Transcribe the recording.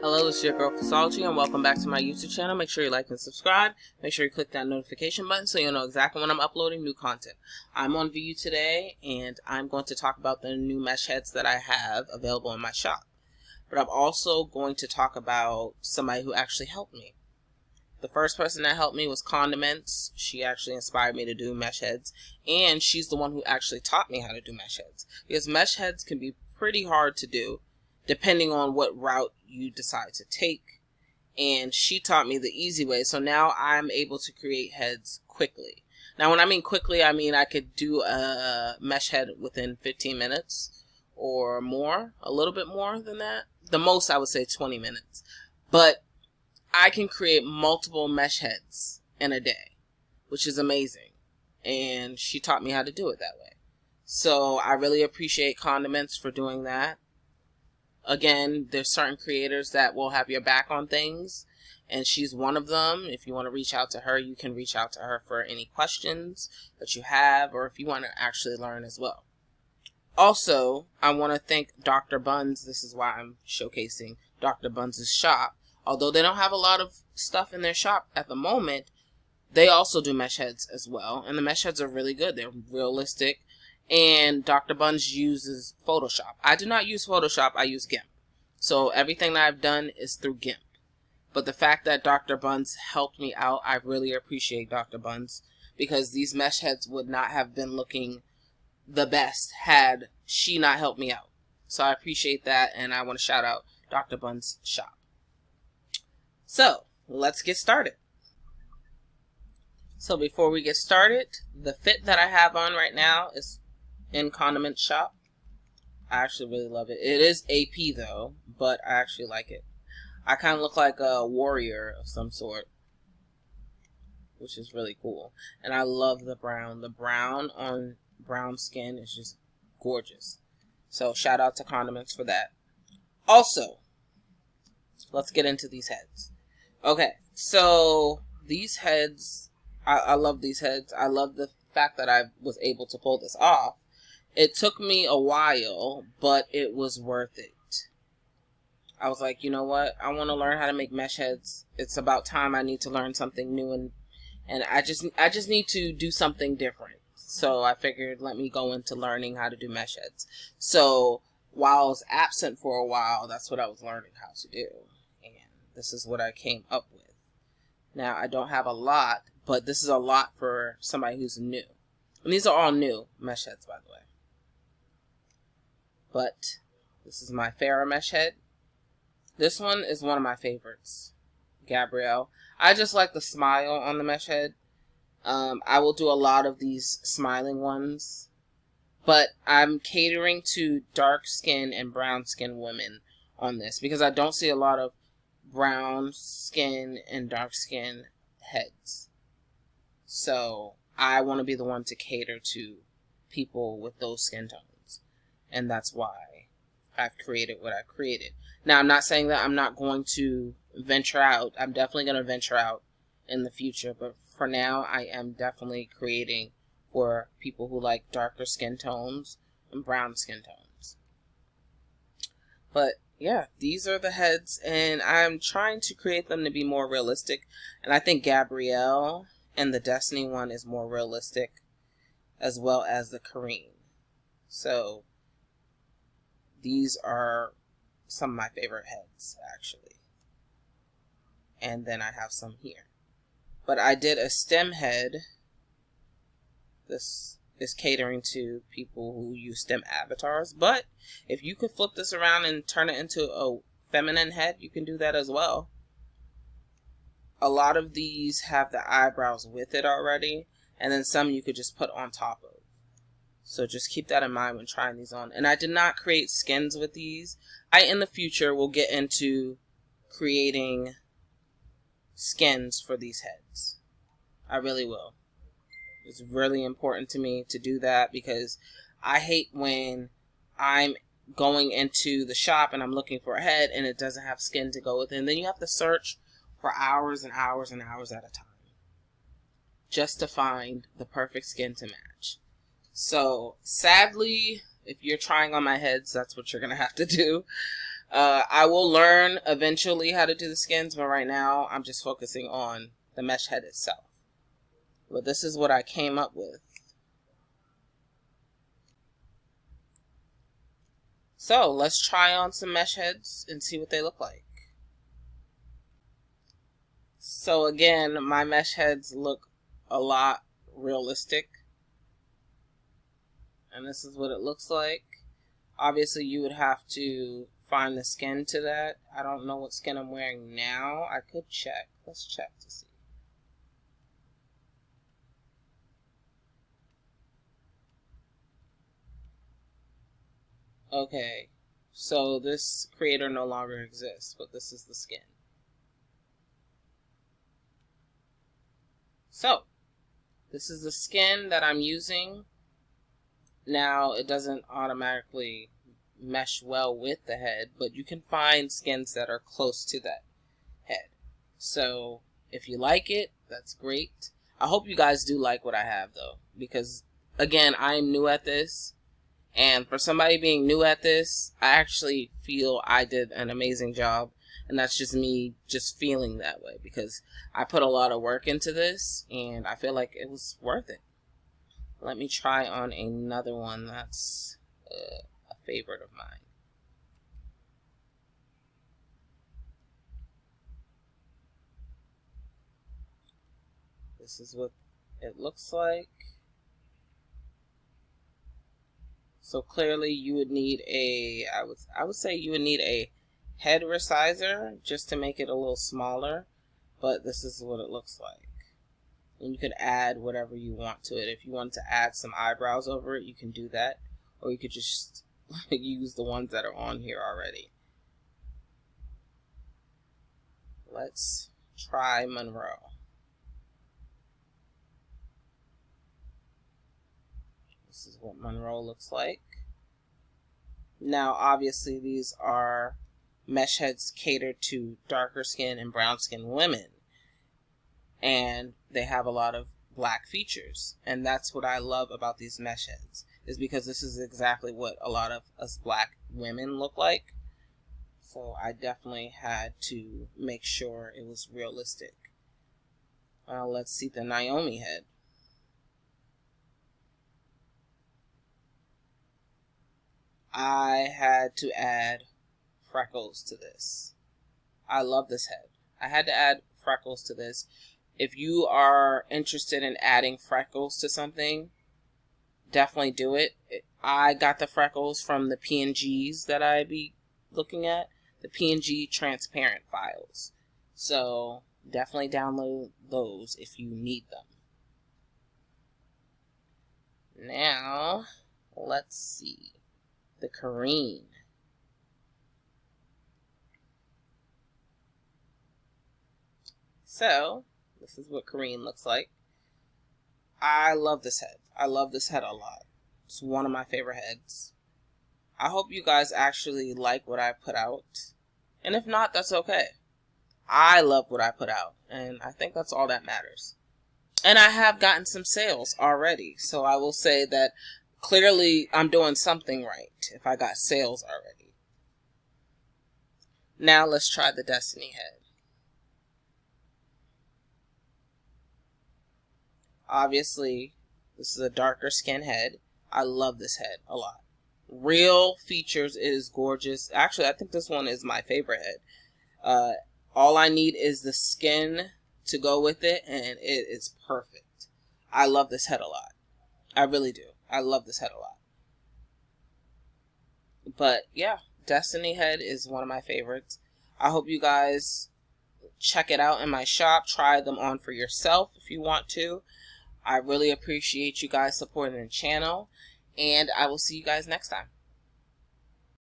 Hello, this is your girl pvssology, and welcome back to my YouTube channel. Make sure you like and subscribe. Make sure you click that notification button so you'll know exactly when I'm uploading new content. I'm on View today, and I'm going to talk about the new mesh heads that I have available in my shop. But I'm also going to talk about somebody who actually helped me. The first person that helped me was Condiments. She actually inspired me to do mesh heads, and she's the one who actually taught me how to do mesh heads. Because mesh heads can be pretty hard to do, depending on what route you decide to take. And she taught me the easy way, so now I'm able to create heads quickly. Now when I mean quickly, I mean I could do a mesh head within 15 minutes or more, a little bit more than that. The most I would say 20 minutes. But I can create multiple mesh heads in a day, which is amazing. And she taught me how to do it that way. So I really appreciate Condiments for doing that. Again, there's certain creators that will have your back on things, and she's one of them. If you want to reach out to her, you can reach out to her for any questions that you have, or if you want to actually learn as well. Also, I want to thank Dr. Buns. This is why I'm showcasing Dr. Buns' shop. Although they don't have a lot of stuff in their shop at the moment, they also do mesh heads as well, and the mesh heads are really good. They're realistic. And Dr. Buns uses Photoshop. I do not use Photoshop, I use GIMP. So everything that I've done is through GIMP. But the fact that Dr. Buns helped me out, I really appreciate Dr. Buns, because these mesh heads would not have been looking the best had she not helped me out. So I appreciate that, and I want to shout out Dr. Buns' shop. So let's get started. So before we get started, the fit that I have on right now is in Condiment shop. I actually really love it. It is AP though, but I actually like it. I kind of look like a warrior of some sort, which is really cool. And I love the brown. The brown on brown skin is just gorgeous. So shout out to Condiments for that. Also, let's get into these heads. Okay, so these heads, I love these heads. I love the fact that I was able to pull this off. It took me a while, but it was worth it. I was like, you know what? I want to learn how to make mesh heads. It's about time I need to learn something new, and I just need to do something different. So I figured, let me go into learning how to do mesh heads. So while I was absent for a while, that's what I was learning how to do. And this is what I came up with. Now, I don't have a lot, but this is a lot for somebody who's new. And these are all new mesh heads, by the way. But this is my Farrah mesh head. This one is one of my favorites. Gabrielle. I just like the smile on the mesh head. I will do a lot of these smiling ones. But I'm catering to dark skin and brown skin women on this, because I don't see a lot of brown skin and dark skin heads. So I want to be the one to cater to people with those skin tones. And that's why I've created what I've created. Now, I'm not saying that I'm not going to venture out. I'm definitely going to venture out in the future. But for now, I am definitely creating for people who like darker skin tones and brown skin tones. But yeah, these are the heads, and I'm trying to create them to be more realistic. And I think Gabrielle and the Destiny one is more realistic, as well as the Kareem. So these are some of my favorite heads, actually. And then I have some here. But I did a stem head. This is catering to people who use stem avatars. But if you could flip this around and turn it into a feminine head, you can do that as well. A lot of these have the eyebrows with it already. And then some you could just put on top of. So just keep that in mind when trying these on. And I did not create skins with these. In the future, will get into creating skins for these heads. I really will. It's really important to me to do that, because I hate when I'm going into the shop and I'm looking for a head and it doesn't have skin to go with it. And then you have to search for hours and hours and hours at a time just to find the perfect skin to match. So, sadly, if you're trying on my heads, that's what you're going to have to do. I will learn eventually how to do the skins, but right now I'm just focusing on the mesh head itself. But this is what I came up with. So let's try on some mesh heads and see what they look like. So again, my mesh heads look a lot realistic. And this is what it looks like. Obviously, you would have to find the skin to that. I don't know what skin I'm wearing now. I could check. Let's check to see. Okay, so this creator no longer exists, but this is the skin. So, this is the skin that I'm using. Now, it doesn't automatically mesh well with the head, but you can find skins that are close to that head. So, if you like it, that's great. I hope you guys do like what I have, though, because, again, I'm new at this. And for somebody being new at this, I actually feel I did an amazing job. And that's just me just feeling that way, because I put a lot of work into this and I feel like it was worth it. Let me try on another one that's a favorite of mine. This is what it looks like. So clearly you would need a, I would say you would need a head resizer just to make it a little smaller, but this is what it looks like. And you could add whatever you want to it. If you want to add some eyebrows over it, you can do that, or you could just use the ones that are on here already. Let's try Monroe. This is what Monroe looks like. Now, obviously, these are mesh heads catered to darker skin and brown skin women. And they have a lot of black features. And that's what I love about these mesh heads, is because this is exactly what a lot of us black women look like. So I definitely had to make sure it was realistic. Let's see the Naomi head. I had to add freckles to this. I love this head. I had to add freckles to this. If you are interested in adding freckles to something, definitely do it. I got the freckles from the PNGs that I be looking at, the PNG transparent files. So definitely download those if you need them. Now, let's see. The Kareen. So, this is what Kareen looks like. I love this head. I love this head a lot. It's one of my favorite heads. I hope you guys actually like what I put out. And if not, that's okay. I love what I put out. And I think that's all that matters. And I have gotten some sales already. So I will say that clearly I'm doing something right if I got sales already. Now let's try the Destiny head. Obviously, this is a darker skin head. I love this head a lot. Real features, it is gorgeous. Actually, I think this one is my favorite head. All I need is the skin to go with it, and it is perfect. I love this head a lot. I really do. I love this head a lot. But yeah, Destiny head is one of my favorites. I hope you guys check it out in my shop. Try them on for yourself if you want to. I really appreciate you guys supporting the channel, and I will see you guys next time.